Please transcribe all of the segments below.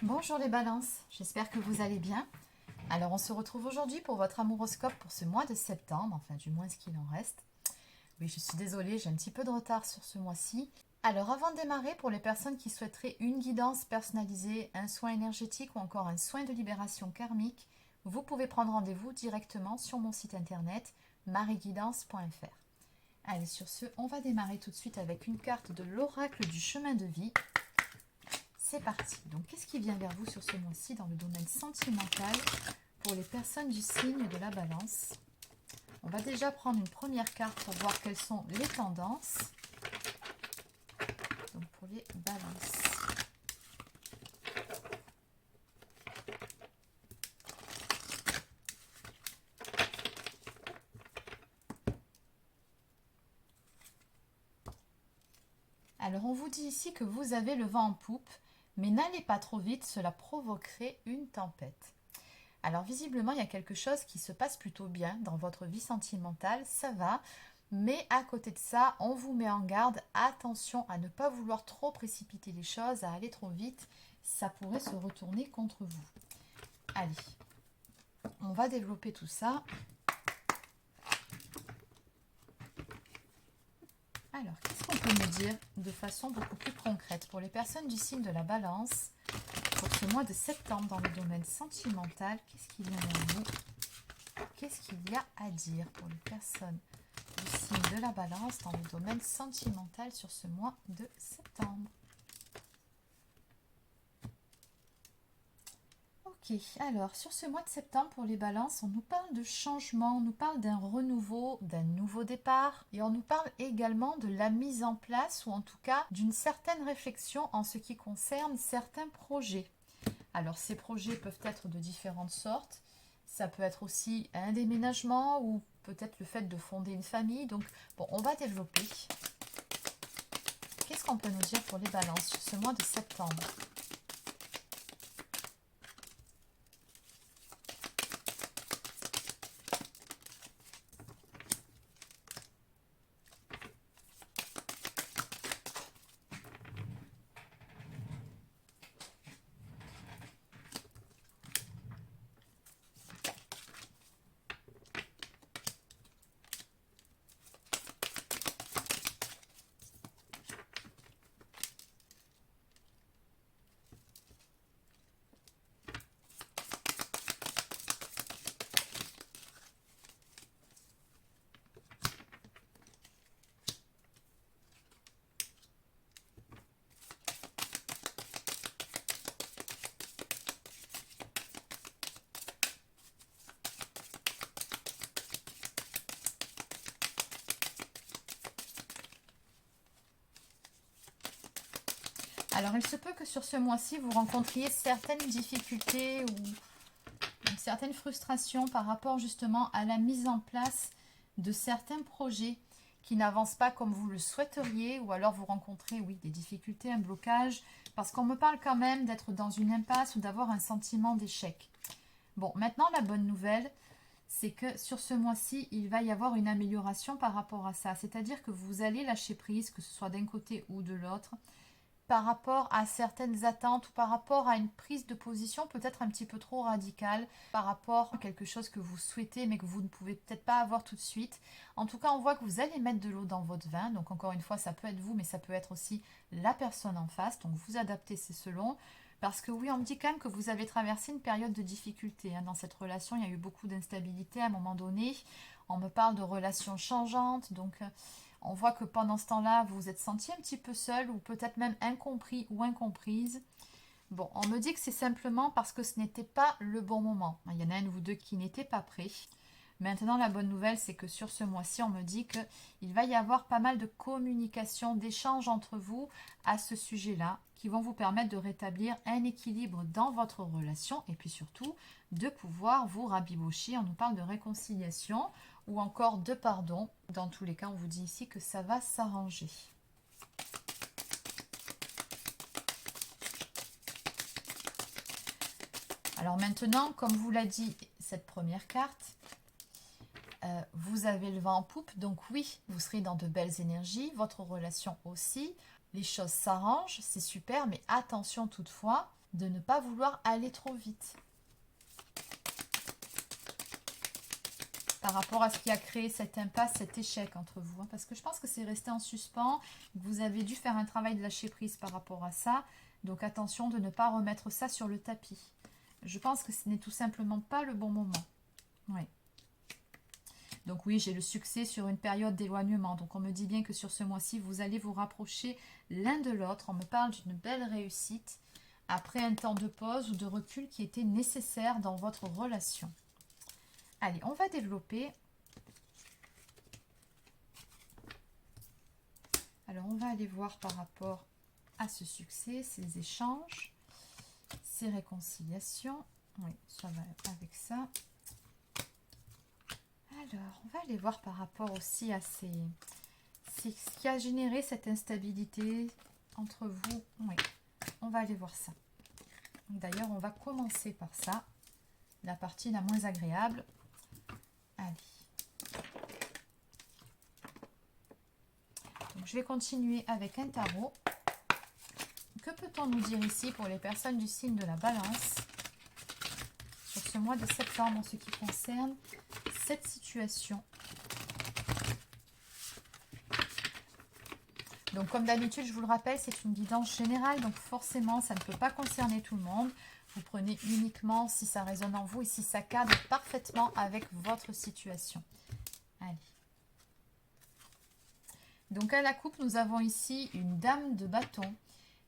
Bonjour les balances, j'espère que vous allez bien. Alors on se retrouve aujourd'hui pour votre amouroscope pour ce mois de septembre, enfin du moins ce qu'il en reste. Oui, je suis désolée, j'ai un petit peu de retard sur ce mois-ci. Alors avant de démarrer, pour les personnes qui souhaiteraient une guidance personnalisée, un soin énergétique ou encore un soin de libération karmique, vous pouvez prendre rendez-vous directement sur mon site internet marieguidance.fr. Allez, sur ce, on va démarrer tout de suite avec une carte de l'oracle du chemin de vie. C'est parti. Donc, qu'est-ce qui vient vers vous sur ce mois-ci dans le domaine sentimental pour les personnes du signe de la Balance? On va déjà prendre une première carte pour voir quelles sont les tendances. Donc, pour les Balances. Alors, on vous dit ici que vous avez le vent en poupe, mais n'allez pas trop vite, cela provoquerait une tempête. Alors visiblement, il y a quelque chose qui se passe plutôt bien dans votre vie sentimentale, ça va. Mais à côté de ça, on vous met en garde, attention à ne pas vouloir trop précipiter les choses, à aller trop vite, ça pourrait se retourner contre vous. Allez, on va développer tout ça. Alors, qu'est-ce qu'on peut me dire de façon beaucoup plus concrète pour les personnes du signe de la Balance pour ce mois de septembre dans le domaine sentimental? Qu'est-ce qu'il y a vers vous? Qu'est-ce qu'il y a à dire pour les personnes du signe de la Balance dans le domaine sentimental sur ce mois de septembre? Ok, alors sur ce mois de septembre pour les balances, on nous parle de changement, on nous parle d'un renouveau, d'un nouveau départ et on nous parle également de la mise en place ou en tout cas d'une certaine réflexion en ce qui concerne certains projets. Alors ces projets peuvent être de différentes sortes, ça peut être aussi un déménagement ou peut-être le fait de fonder une famille. Donc bon, on va développer. Qu'est-ce qu'on peut nous dire pour les balances sur ce mois de septembre? Alors, il se peut que sur ce mois-ci, vous rencontriez certaines difficultés ou certaines frustrations par rapport justement à la mise en place de certains projets qui n'avancent pas comme vous le souhaiteriez, ou alors vous rencontrez, oui, des difficultés, un blocage, parce qu'on me parle quand même d'être dans une impasse ou d'avoir un sentiment d'échec. Bon, maintenant, la bonne nouvelle, c'est que sur ce mois-ci, il va y avoir une amélioration par rapport à ça. C'est-à-dire que vous allez lâcher prise, que ce soit d'un côté ou de l'autre, par rapport à certaines attentes ou par rapport à une prise de position peut-être un petit peu trop radicale, par rapport à quelque chose que vous souhaitez mais que vous ne pouvez peut-être pas avoir tout de suite. En tout cas, on voit que vous allez mettre de l'eau dans votre vin. Donc encore une fois, ça peut être vous, mais ça peut être aussi la personne en face. Donc vous adaptez, c'est selon. Parce que oui, on me dit quand même que vous avez traversé une période de difficulté. Dans cette relation, il y a eu beaucoup d'instabilité à un moment donné. On me parle de relations changeantes. Donc on voit que pendant ce temps-là, vous vous êtes senti un petit peu seul ou peut-être même incompris ou incomprise. Bon, on me dit que c'est simplement parce que ce n'était pas le bon moment. Il y en a un ou deux qui n'étaient pas prêts. Maintenant, la bonne nouvelle, c'est que sur ce mois-ci, on me dit qu'il va y avoir pas mal de communication, d'échanges entre vous à ce sujet-là, qui vont vous permettre de rétablir un équilibre dans votre relation et puis surtout de pouvoir vous rabibocher. On nous parle de réconciliation ou encore de pardon. Dans tous les cas, on vous dit ici que ça va s'arranger. Alors maintenant, comme vous l'a dit cette première carte, vous avez le vent en poupe, donc oui, vous serez dans de belles énergies, votre relation aussi. Les choses s'arrangent, c'est super, mais attention toutefois, de ne pas vouloir aller trop vite. Par rapport à ce qui a créé cette impasse, cet échec entre vous. Hein, parce que je pense que c'est resté en suspens. Vous avez dû faire un travail de lâcher prise par rapport à ça. Donc attention de ne pas remettre ça sur le tapis. Je pense que ce n'est tout simplement pas le bon moment. Oui. Donc oui, j'ai le succès sur une période d'éloignement. Donc on me dit bien que sur ce mois-ci, vous allez vous rapprocher l'un de l'autre. On me parle d'une belle réussite après un temps de pause ou de recul qui était nécessaire dans votre relation. Allez, on va développer. Alors, on va aller voir par rapport à ce succès, ces échanges, ces réconciliations. Oui, ça va avec ça. Alors, on va aller voir par rapport aussi à ce qui a généré cette instabilité entre vous. Oui, on va aller voir ça. D'ailleurs, on va commencer par ça, la partie la moins agréable. Allez. Donc, je vais continuer avec un tarot. Que peut-on nous dire ici pour les personnes du signe de la Balance sur ce mois de septembre en ce qui concerne cette situation? Donc comme d'habitude, je vous le rappelle, c'est une guidance générale, donc forcément, ça ne peut pas concerner tout le monde. Vous prenez uniquement si ça résonne en vous et si ça cadre parfaitement avec votre situation. Allez. Donc à la coupe, nous avons ici une dame de bâton.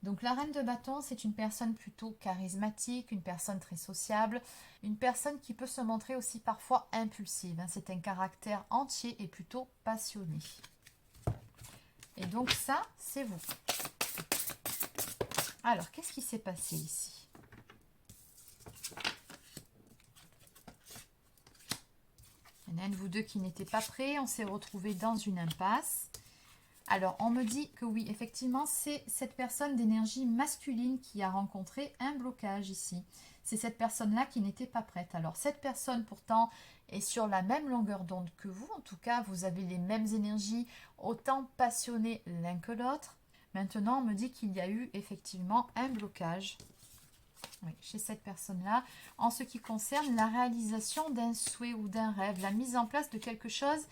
Donc la reine de bâton, c'est une personne plutôt charismatique, une personne très sociable, une personne qui peut se montrer aussi parfois impulsive. C'est un caractère entier et plutôt passionné. Et donc ça, c'est vous. Alors, qu'est-ce qui s'est passé ici? Il y en a un de vous deux qui n'était pas prêt, on s'est retrouvé dans une impasse. Alors, on me dit que oui, effectivement, c'est cette personne d'énergie masculine qui a rencontré un blocage ici. C'est cette personne-là qui n'était pas prête. Alors, cette personne, pourtant, est sur la même longueur d'onde que vous. En tout cas, vous avez les mêmes énergies, autant passionnés l'un que l'autre. Maintenant, on me dit qu'il y a eu effectivement un blocage, oui, chez cette personne-là, en ce qui concerne la réalisation d'un souhait ou d'un rêve, la mise en place de quelque chose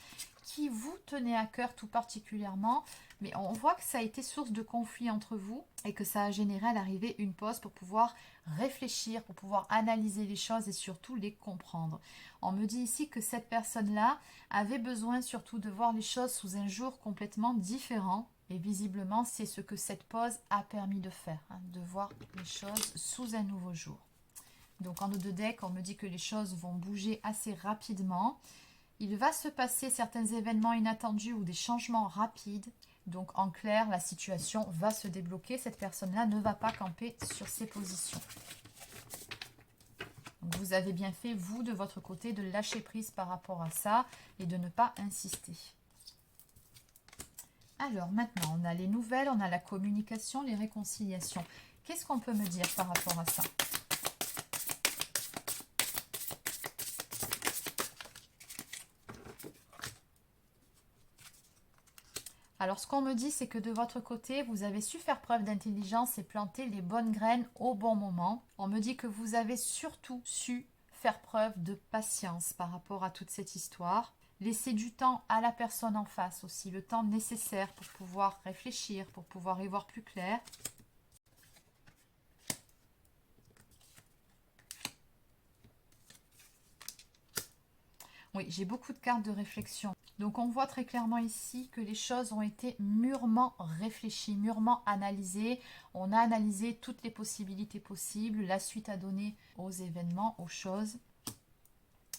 qui vous tenait à cœur tout particulièrement, mais on voit que ça a été source de conflit entre vous et que ça a généré à l'arrivée une pause pour pouvoir réfléchir, pour pouvoir analyser les choses et surtout les comprendre. On me dit ici que cette personne-là avait besoin surtout de voir les choses sous un jour complètement différent. Et visiblement, c'est ce que cette pause a permis de faire, de voir les choses sous un nouveau jour. Donc en eau de deck, on me dit que les choses vont bouger assez rapidement. Il va se passer certains événements inattendus ou des changements rapides. Donc en clair, la situation va se débloquer. Cette personne-là ne va pas camper sur ses positions. Donc vous avez bien fait, vous, de votre côté, de lâcher prise par rapport à ça et de ne pas insister. Alors maintenant, on a les nouvelles, on a la communication, les réconciliations. Qu'est-ce qu'on peut me dire par rapport à ça? Alors ce qu'on me dit, c'est que de votre côté, vous avez su faire preuve d'intelligence et planter les bonnes graines au bon moment. On me dit que vous avez surtout su faire preuve de patience par rapport à toute cette histoire. Laisser du temps à la personne en face aussi, le temps nécessaire pour pouvoir réfléchir, pour pouvoir y voir plus clair. Oui, j'ai beaucoup de cartes de réflexion. Donc on voit très clairement ici que les choses ont été mûrement réfléchies, mûrement analysées. On a analysé toutes les possibilités possibles, la suite à donner aux événements, aux choses.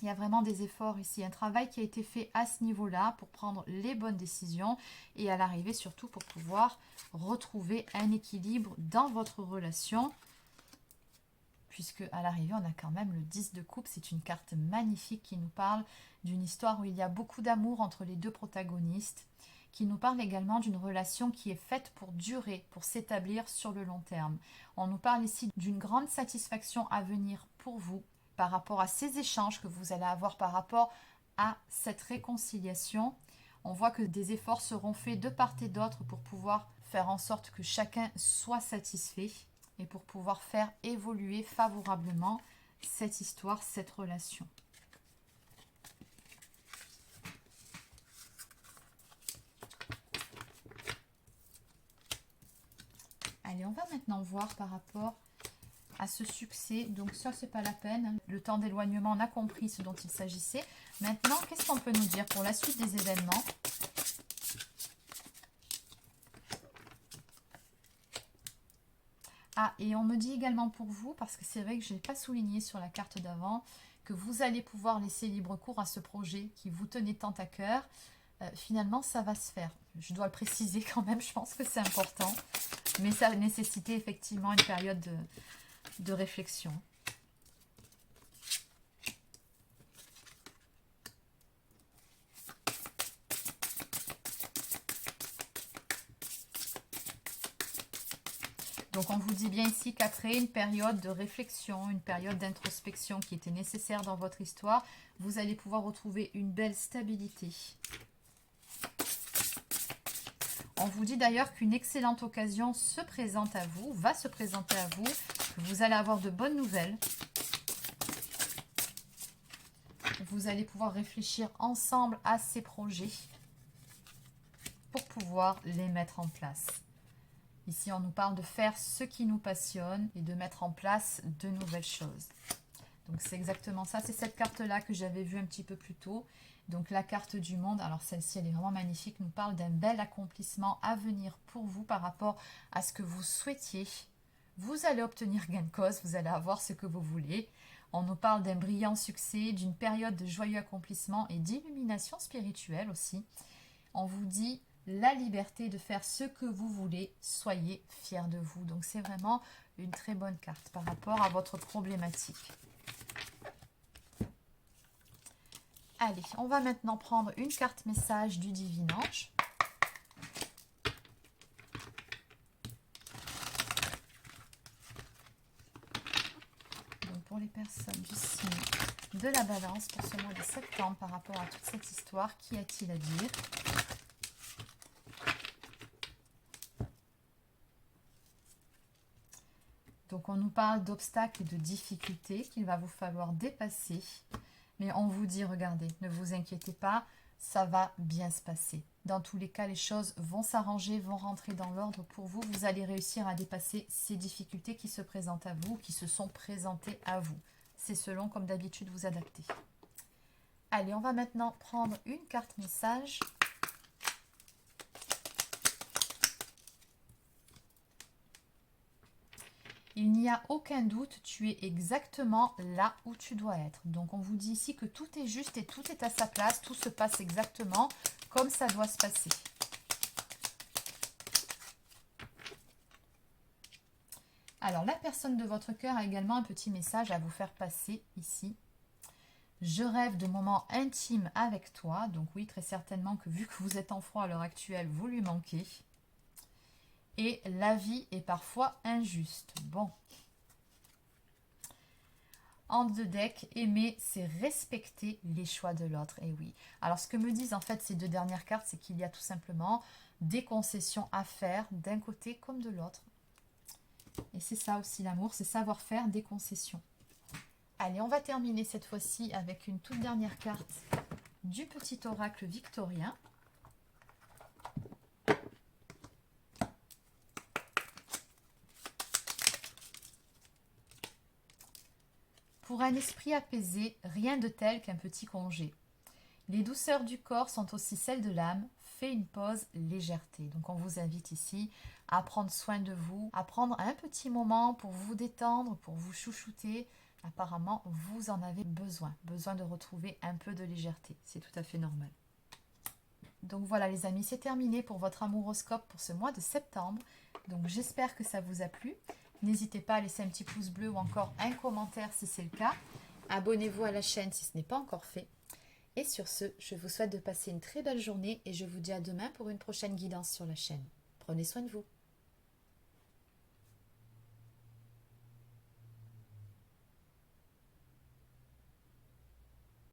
Il y a vraiment des efforts ici, un travail qui a été fait à ce niveau-là pour prendre les bonnes décisions et à l'arrivée surtout pour pouvoir retrouver un équilibre dans votre relation. Puisque à l'arrivée, on a quand même le 10 de coupe. C'est une carte magnifique qui nous parle d'une histoire où il y a beaucoup d'amour entre les deux protagonistes, qui nous parle également d'une relation qui est faite pour durer, pour s'établir sur le long terme. On nous parle ici d'une grande satisfaction à venir pour vous, par rapport à ces échanges que vous allez avoir par rapport à cette réconciliation. On voit que des efforts seront faits de part et d'autre pour pouvoir faire en sorte que chacun soit satisfait. et pour pouvoir faire évoluer favorablement cette histoire, cette relation. Allez, on va maintenant voir par rapport à ce succès. Donc ça, c'est pas la peine. Le temps d'éloignement, on a compris ce dont il s'agissait. Maintenant, qu'est-ce qu'on peut nous dire pour la suite des événements? Ah, et on me dit également pour vous, parce que c'est vrai que je n'ai pas souligné sur la carte d'avant, que vous allez pouvoir laisser libre cours à ce projet qui vous tenait tant à cœur. Finalement, ça va se faire. Je dois le préciser quand même, je pense que c'est important. Mais ça nécessitait effectivement une période de réflexion. Donc on vous dit bien ici qu'après une période de réflexion, une période d'introspection qui était nécessaire dans votre histoire, vous allez pouvoir retrouver une belle stabilité. On vous dit d'ailleurs qu'une excellente occasion se présente à vous, va se présenter à vous, que vous allez avoir de bonnes nouvelles. Vous allez pouvoir réfléchir ensemble à ces projets pour pouvoir les mettre en place. Ici, on nous parle de faire ce qui nous passionne et de mettre en place de nouvelles choses. Donc, c'est exactement ça. C'est cette carte-là que j'avais vue un petit peu plus tôt. Donc, la carte du monde. Alors, celle-ci, elle est vraiment magnifique. Nous parle d'un bel accomplissement à venir pour vous par rapport à ce que vous souhaitiez. Vous allez obtenir gain de cause. Vous allez avoir ce que vous voulez. On nous parle d'un brillant succès, d'une période de joyeux accomplissement et d'illumination spirituelle aussi. On vous dit la liberté de faire ce que vous voulez, soyez fiers de vous. Donc c'est vraiment une très bonne carte par rapport à votre problématique. Allez, on va maintenant prendre une carte message du Divin Ange. Donc pour les personnes du signe de la Balance pour ce mois de septembre par rapport à toute cette histoire, qu'y a-t-il à dire ? Donc on nous parle d'obstacles et de difficultés qu'il va vous falloir dépasser. Mais on vous dit, regardez, ne vous inquiétez pas, ça va bien se passer. Dans tous les cas, les choses vont s'arranger, vont rentrer dans l'ordre pour vous. Vous allez réussir à dépasser ces difficultés qui se présentent à vous, qui se sont présentées à vous. C'est selon, comme d'habitude, vous adapter. Allez, on va maintenant prendre une carte message. Il n'y a aucun doute, tu es exactement là où tu dois être. Donc on vous dit ici que tout est juste et tout est à sa place, tout se passe exactement comme ça doit se passer. Alors la personne de votre cœur a également un petit message à vous faire passer ici. Je rêve de moments intimes avec toi. Donc oui, très certainement que vu que vous êtes en froid à l'heure actuelle, vous lui manquez. Et la vie est parfois injuste. Bon. En deux decks, aimer, c'est respecter les choix de l'autre. Et oui. Alors, ce que me disent en fait ces deux dernières cartes, c'est qu'il y a tout simplement des concessions à faire d'un côté comme de l'autre. Et c'est ça aussi l'amour, c'est savoir faire des concessions. Allez, on va terminer cette fois-ci avec une toute dernière carte du petit oracle victorien. Pour un esprit apaisé, rien de tel qu'un petit congé. Les douceurs du corps sont aussi celles de l'âme. Fais une pause, légèreté. Donc on vous invite ici à prendre soin de vous, à prendre un petit moment pour vous détendre, pour vous chouchouter. Apparemment, vous en avez besoin de retrouver un peu de légèreté. C'est tout à fait normal. Donc voilà les amis, c'est terminé pour votre amouroscope pour ce mois de septembre. Donc j'espère que ça vous a plu. N'hésitez pas à laisser un petit pouce bleu ou encore un commentaire si c'est le cas. Abonnez-vous à la chaîne si ce n'est pas encore fait. Et sur ce, je vous souhaite de passer une très belle journée et je vous dis à demain pour une prochaine guidance sur la chaîne. Prenez soin de vous.